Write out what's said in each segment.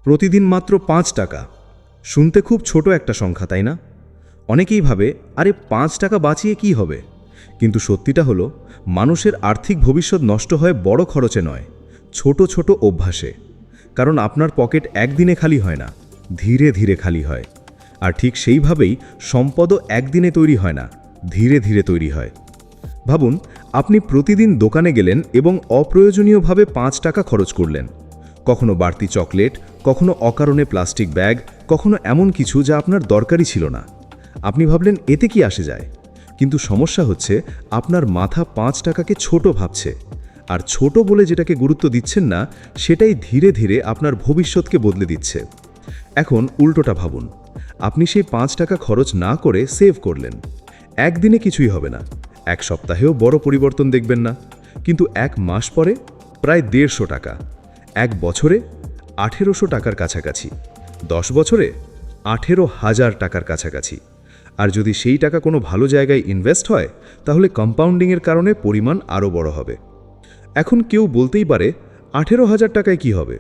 প্রতিদিন মাত্র 5 টাকা। শুনতে খুব ছোট একটা সংখ্যা, তাই না? অনেকেই ভাবে, আরে 5 টাকা বাঁচিয়ে কি হবে? কিন্তু সত্যিটা হলো, মানুষের আর্থিক ভবিষ্যৎ নষ্ট হয় বড় খরচে নয়, ছোট ছোট অভ্যাসে। কারণ আপনার পকেট একদিনে খালি হয় না, ধীরে ধীরে খালি হয়। আর ঠিক সেইভাবেই সম্পদও একদিনে তৈরি হয় না, ধীরে ধীরে তৈরি হয়। ভাবুন, আপনি প্রতিদিন দোকানে গেলেন এবং অপ্রয়োজনীয়ভাবে 5 টাকা খরচ করলেন। কখনো বাড়তি চকলেট, কখনো অকারণে প্লাস্টিক ব্যাগ, কখনো এমন কিছু যা আপনার দরকারই ছিল না। আপনি ভাবলেন এতে কি আসে যায়, কিন্তু সমস্যা হচ্ছে আপনার মাথা 5 টাকাকে ছোট ভাবছে। আর ছোট বলে যেটাকে গুরুত্ব দিচ্ছেন না, সেটাই ধীরে ধীরে আপনার ভবিষ্যৎকে বদলে দিচ্ছে। এখন উল্টোটা ভাবুন, আপনি সেই 5 টাকা খরচ না করে সেভ করলেন। একদিনে কিছুই হবে না, এক সপ্তাহেও বড় পরিবর্তন দেখবেন না, কিন্তু 1 মাস পরে প্রায় 150 টাকা, 1 বছরে 1800 টাকার কাছাকাছি, 10 বছরে 18,000 টাকার কাছাকাছি। আর যদি সেই টাকা কোনো ভালো জায়গায় ইনভেস্ট হয়, তাহলে কম্পাউন্ডিংয়ের কারণে পরিমাণ আরও বড় হবে। এখন কেউ বলতেই পারে, 18,000 টাকায় কি হবে?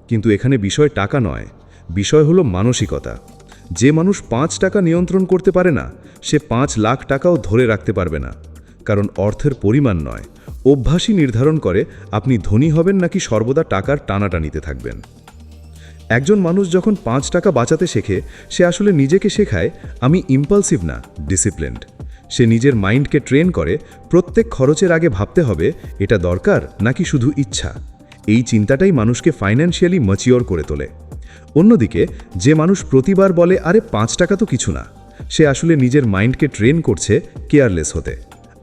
কিন্তু এখানে বিষয় টাকা নয়, বিষয় হলো মানসিকতা। যে মানুষ 5 টাকা নিয়ন্ত্রণ করতে পারে না, সে 5 লাখ টাকাও ধরে রাখতে পারবে না। কারণ অর্থের পরিমাণ নয়, অভ্যাসই নির্ধারণ করে আপনি ধনী হবেন নাকি সর্বদা টাকার টানাটানিতে থাকবেন। একজন মানুষ যখন 5 টাকা বাঁচাতে শেখে, সে আসলে নিজেকে শেখায় আমি ইম্পালসিভ না, ডিসিপ্লিনড। সে নিজের মাইন্ডকে ট্রেন করে প্রত্যেক খরচের আগে ভাবতে হবে এটা দরকার নাকি শুধু ইচ্ছা। এই চিন্তাটাই মানুষকে ফাইন্যান্সিয়ালি ম্যাচিওর করে তোলে। অন্যদিকে যে মানুষ প্রতিবার বলে আরে 5 টাকা তো কিছু না, সে আসলে নিজের মাইন্ডকে ট্রেন করছে কেয়ারলেস হতে।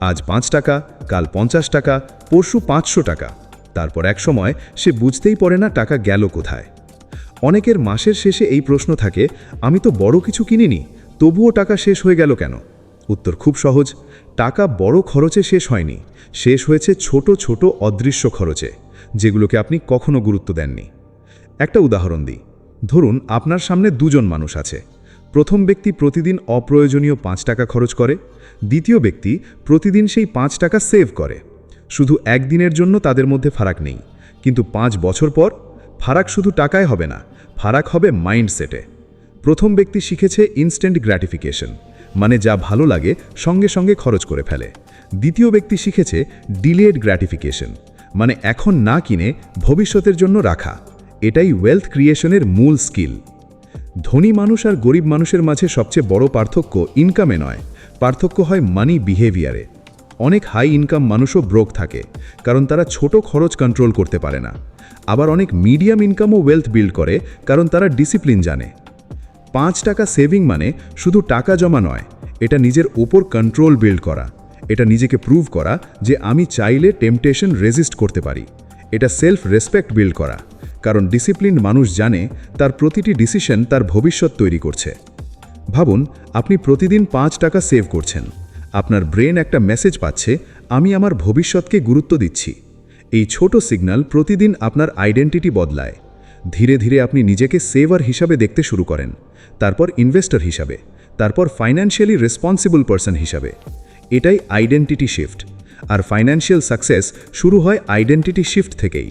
আজ 5 টাকা, কাল 50 টাকা, পরশু 500 টাকা। তারপর এক সময় সে বুঝতেই পারে না টাকা গেল কোথায়। অনেকের মাসের শেষে এই প্রশ্ন থাকে, আমি তো বড় কিছু কিনিনি, তবুও টাকা শেষ হয়ে গেল কেন? উত্তর খুব সহজ, টাকা বড় খরচে শেষ হয়নি, শেষ হয়েছে ছোট ছোট অদৃশ্য খরচে, যেগুলোকে আপনি কখনো গুরুত্ব দেননি। একটা উদাহরণ দিই। ধরুন আপনার সামনে দুজন মানুষ আছে। প্রথম ব্যক্তি প্রতিদিন অপ্রয়োজনীয় 5 টাকা খরচ করে, দ্বিতীয় ব্যক্তি প্রতিদিন সেই 5 টাকা সেভ করে। শুধু একদিনের জন্য তাদের মধ্যে ফারাক নেই, কিন্তু 5 বছর পর ফারাক শুধু টাকায় হবে না, ফারাক হবে মাইন্ডসেটে। প্রথম ব্যক্তি শিখেছে ইনস্ট্যান্ট গ্র্যাটিফিকেশন, মানে যা ভালো লাগে সঙ্গে সঙ্গে খরচ করে ফেলে। দ্বিতীয় ব্যক্তি শিখেছে ডিলেড গ্র্যাটিফিকেশন, মানে এখন না কিনে ভবিষ্যতের জন্য রাখা। এটাই ওয়েলথ ক্রিয়েশনের মূল স্কিল। ধনী মানুষ আর গরিব মানুষের মাঝে সবচেয়ে বড় পার্থক্য ইনকামে নয়, পার্থক্য হয় মানি বিহেভিয়ারে। অনেক হাই ইনকাম মানুষও ব্রোক থাকে, কারণ তারা ছোট খরচ কন্ট্রোল করতে পারে না। আবার অনেক মিডিয়াম ইনকামও ওয়েলথ বিল্ড করে, কারণ তারা ডিসিপ্লিন জানে। 5 টাকা সেভিং মানে শুধু টাকা জমা নয়, এটা নিজের ওপর কন্ট্রোল বিল্ড করা। এটা নিজেকে প্রুভ করা যে আমি চাইলে টেম্পটেশন রেজিস্ট করতে পারি। এটা সেলফ রেসপেক্ট বিল্ড করা, কারণ ডিসিপ্লিন মানুষ জানে তার প্রতিটি ডিসিশন তার ভবিষ্যৎ তৈরি করছে। ভাবুন, আপনি প্রতিদিন 5 টাকা সেভ করছেন। আপনার ব্রেন একটা মেসেজ পাচ্ছে, আমি আমার ভবিষ্যৎকে গুরুত্ব দিচ্ছি। এই ছোট সিগন্যাল প্রতিদিন আপনার আইডেন্টিটি বদলায়। ধীরে ধীরে আপনি নিজেকে সেভার হিসাবে দেখতে শুরু করেন, তারপর ইনভেস্টর হিসাবে, তারপর ফাইন্যান্সিয়ালি রেসপন্সিবল পারসন হিসাবে। এটাই আইডেন্টিটি শিফট। আর ফাইন্যান্সিয়াল সাকসেস শুরু হয় আইডেন্টিটি শিফট থেকেই।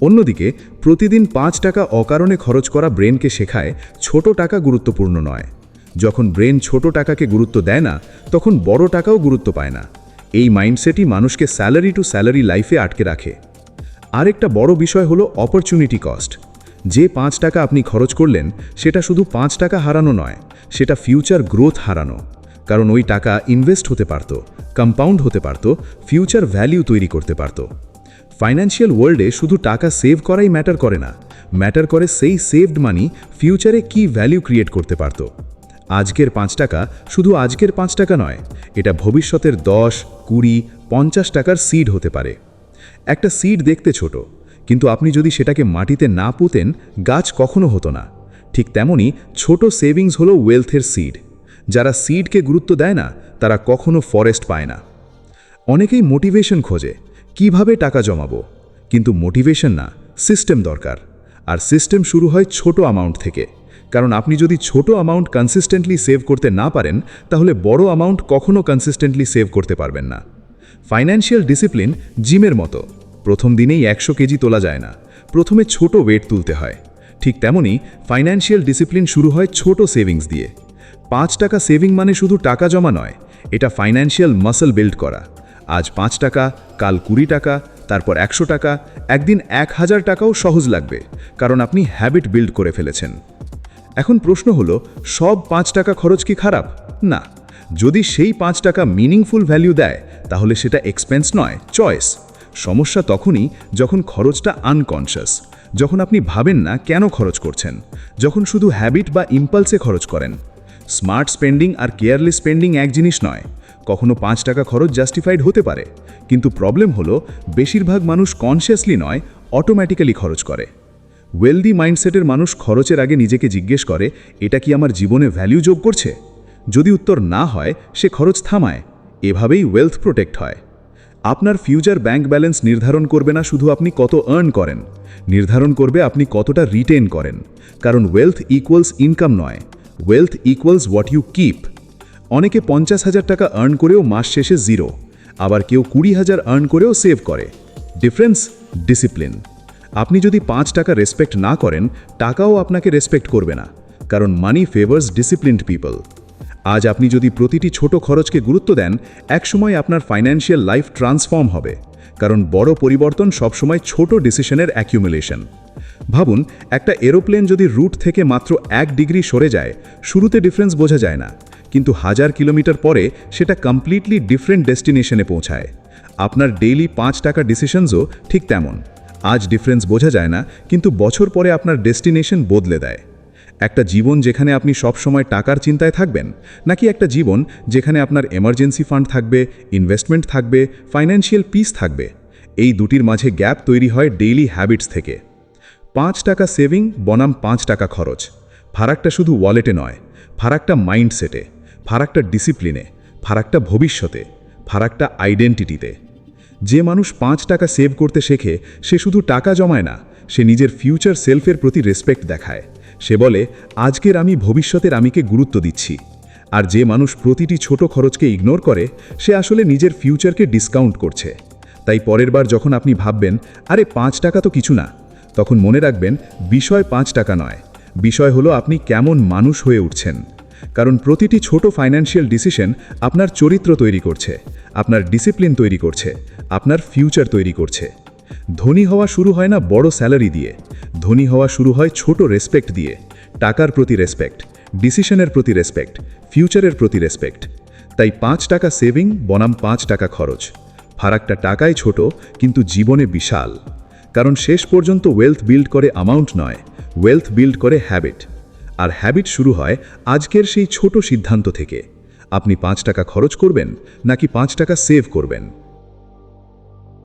অন্যদিকে প্রতিদিন 5 টাকা অকারণে খরচ করা ব্রেনকে শেখায় ছোট টাকা গুরুত্বপূর্ণ নয়। যখন ব্রেন ছোট টাকাকে গুরুত্ব দেয় না, তখন বড় টাকাও গুরুত্ব পায় না। এই মাইন্ডসেটই মানুষকে স্যালারি টু স্যালারি লাইফে আটকে রাখে। আরেকটা বড় বিষয় হলো অপরচুনিটি কস্ট। যে 5 টাকা আপনি খরচ করলেন, সেটা শুধু 5 টাকা হারানো নয়, সেটা ফিউচার গ্রোথ হারানো। কারণ ওই টাকা ইনভেস্ট হতে পারত, কম্পাউন্ড হতে পারত, ফিউচার ভ্যালিউ তৈরি করতে পারত। ফাইন্যান্সিয়াল ওয়ার্ল্ডে শুধু টাকা সেভ করাই ম্যাটার করে না, ম্যাটার করে সেই সেভড মানি ফিউচারে কি ভ্যালিউ ক্রিয়েট করতে পারত। আজকের 5 টাকা শুধু আজকের 5 টাকা নয়, এটা ভবিষ্যতের 10, 20, 50 টাকার সিড হতে পারে। একটা সিড দেখতে ছোট, কিন্তু আপনি যদি সেটাকে মাটিতে না পুঁতেন, গাছ কখনো হতো না। ঠিক তেমনি ছোট সেভিংস হলো ওয়েলথের সিড। যারা সিডকে গুরুত্ব দেয় না, তারা কখনো ফরেস্ট পায় না। অনেকেই মোটিভেশন খোঁজে, কিভাবে টাকা জমাবো, কিন্তু মোটিভেশন না, সিস্টেম দরকার। আর সিস্টেম শুরু হয় ছোট অ্যামাউন্ট থেকে। কারণ আপনি যদি ছোট অ্যামাউন্ট কনসিস্টেন্টলি সেভ করতে না পারেন, তাহলে বড় অ্যামাউন্ট কখনো কনসিস্টেন্টলি সেভ করতে পারবেন না। ফাইন্যান্সিয়াল ডিসিপ্লিন জিমের মতো, প্রথম দিনেই 100 কেজি তোলা যায় না, প্রথমে ছোট ওয়েট তুলতে হয়। ঠিক তেমনই ফাইন্যান্সিয়াল ডিসিপ্লিন শুরু হয় ছোট সেভিংস দিয়ে। 5 টাকা সেভিং মানে শুধু টাকা জমা নয়, এটা ফাইন্যান্সিয়াল মাসল বিল্ড করা। আজ 5 টাকা, কাল 20 টাকা, তারপর 100 টাকা, একদিন 1000 টাকাও সহজ লাগবে, কারণ আপনি হ্যাবিট বিল্ড করে ফেলেছেন। এখন প্রশ্ন হলো, সব 5 টাকা খরচ কি খারাপ? না। যদি সেই 5 টাকা মিনিংফুল ভ্যালু দেয়, তাহলে সেটা এক্সপেন্স নয়, চয়েস। সমস্যা তখনই যখন খরচটা আনকনশিয়াস, যখন আপনি ভাবেন না কেন খরচ করছেন, যখন শুধু হ্যাবিট বা ইম্পালসে খরচ করেন। স্মার্ট স্পেন্ডিং আর কেয়ারলেস স্পেন্ডিং এক জিনিস নয়। কখনো 5 টাকা খরচ জাস্টিফাইড হতে পারে, কিন্তু প্রবলেম হলো বেশিরভাগ মানুষ কনসিয়াসলি নয়, অটোমেটিক্যালি খরচ করে। ওয়েলদি মাইন্ডসেটের মানুষ খরচের আগে নিজেকে জিজ্ঞেস করে, এটা কি আমার জীবনে ভ্যালু যোগ করছে? যদি উত্তর না হয়, সে খরচ থামায়। এভাবেই ওয়েলথ প্রোটেক্ট হয়। আপনার ফিউচার ব্যাংক ব্যালেন্স নির্ধারণ করবে না শুধু আপনি কত আর্ন করেন, নির্ধারণ করবে আপনি কতটা রিটেন করেন। কারণ ওয়েলথ ইকুয়ালস ইনকাম নয়, wealth equals what you keep. অনেকে 50,000 টাকা আর্ন করেও মাস শেষে 0, আবার কেউ 20,000 আর্ন করেও সেভ করে। Difference discipline. আপনি যদি 5 টাকা রেসপেক্ট না করেন, টাকাও আপনাকে রেসপেক্ট করবে না, কারণ মানি ফেভার্স ডিসিপ্লিনড পিপল। আজ আপনি যদি প্রতিটি ছোট খরচকে গুরুত্ব দেন, একসময় আপনার ফাইন্যান্সিয়াল লাইফ ট্রান্সফর্ম হবে, কারণ বড় পরিবর্তন সবসময় ছোট ডিসিশনের অ্যাকিউমুলেশন। ভাবুন, একটা এরোপ্লেন যদি রুট থেকে মাত্র 1 ডিগ্রি সরে যায়, শুরুতে ডিফারেন্স বোঝা যায় না, কিন্তু 1000 কিলোমিটার পরে সেটা কমপ্লিটলি ডিফারেন্ট ডেস্টিনেশনে পৌঁছায়। আপনার ডেইলি 5 টাকা ডিসিশনসও ঠিক তেমন। আজ ডিফারেন্স বোঝা যায় না, কিন্তু বছর পরে আপনার ডেস্টিনেশন বদলে দেয়। একটা জীবন যেখানে আপনি সবসময় টাকার চিন্তায় থাকবেন, নাকি একটা জীবন যেখানে আপনার এমার্জেন্সি ফান্ড থাকবে, ইনভেস্টমেন্ট থাকবে, ফাইন্যান্সিয়াল পিস থাকবে? এই দুটির মাঝে গ্যাপ তৈরি হয় ডেইলি হ্যাবিটস থেকে। 5 টাকা সেভিং বনাম 5 টাকা খরচ। ফারাকটা শুধু ওয়ালেটে নয়, ফারাকটা মাইন্ডসেটে, ফারাকটা ডিসিপ্লিনে, ফারাকটা ভবিষ্যতে, ফারাকটা আইডেন্টিটিতে। যে মানুষ 5 টাকা সেভ করতে শেখে, সে শুধু টাকা জমায় না, সে নিজের ফিউচার সেলফের প্রতি রেসপেক্ট দেখায়। সে বলে, আজকের আমি ভবিষ্যতের আমিকে গুরুত্ব দিচ্ছি। আর যে মানুষ প্রতিটি ছোট খরচকে ইগনোর করে, সে আসলে নিজের ফিউচারকে ডিসকাউন্ট করছে। তাই পরের বার যখন আপনি ভাববেন, আরে 5 টাকা তো কিছু না, তখন মনে রাখবেন, বিষয় 5 টাকা নয়, বিষয় হলো আপনি কেমন মানুষ হয়ে উঠছেন। কারণ প্রতিটি ছোট ফাইন্যান্সিয়াল ডিসিশন আপনার চরিত্র তৈরি করছে, আপনার ডিসিপ্লিন তৈরি করছে, আপনার ফিউচার তৈরি করছে। ধনী হওয়া শুরু হয় না বড় স্যালারি দিয়ে, ধনী হওয়া শুরু হয় ছোট রেসপেক্ট দিয়ে। টাকার প্রতি রেসপেক্ট, ডিসিশনের প্রতি রেসপেক্ট, ফিউচারের প্রতি রেসপেক্ট। তাই 5 টাকা সেভিং বনাম 5 টাকা খরচ। ফারাকটা টাকায় ছোট, কিন্তু জীবনে বিশাল। কারণ শেষ পর্যন্ত ওয়েলথ বিল্ড করে অ্যামাউন্ট নয়, ওয়েলথ বিল্ড করে হ্যাবিট। আর হ্যাবিট শুরু হয় আজকের সেই ছোট সিদ্ধান্ত থেকে। আপনি 5 টাকা খরচ করবেন নাকি 5 টাকা সেভ করবেন?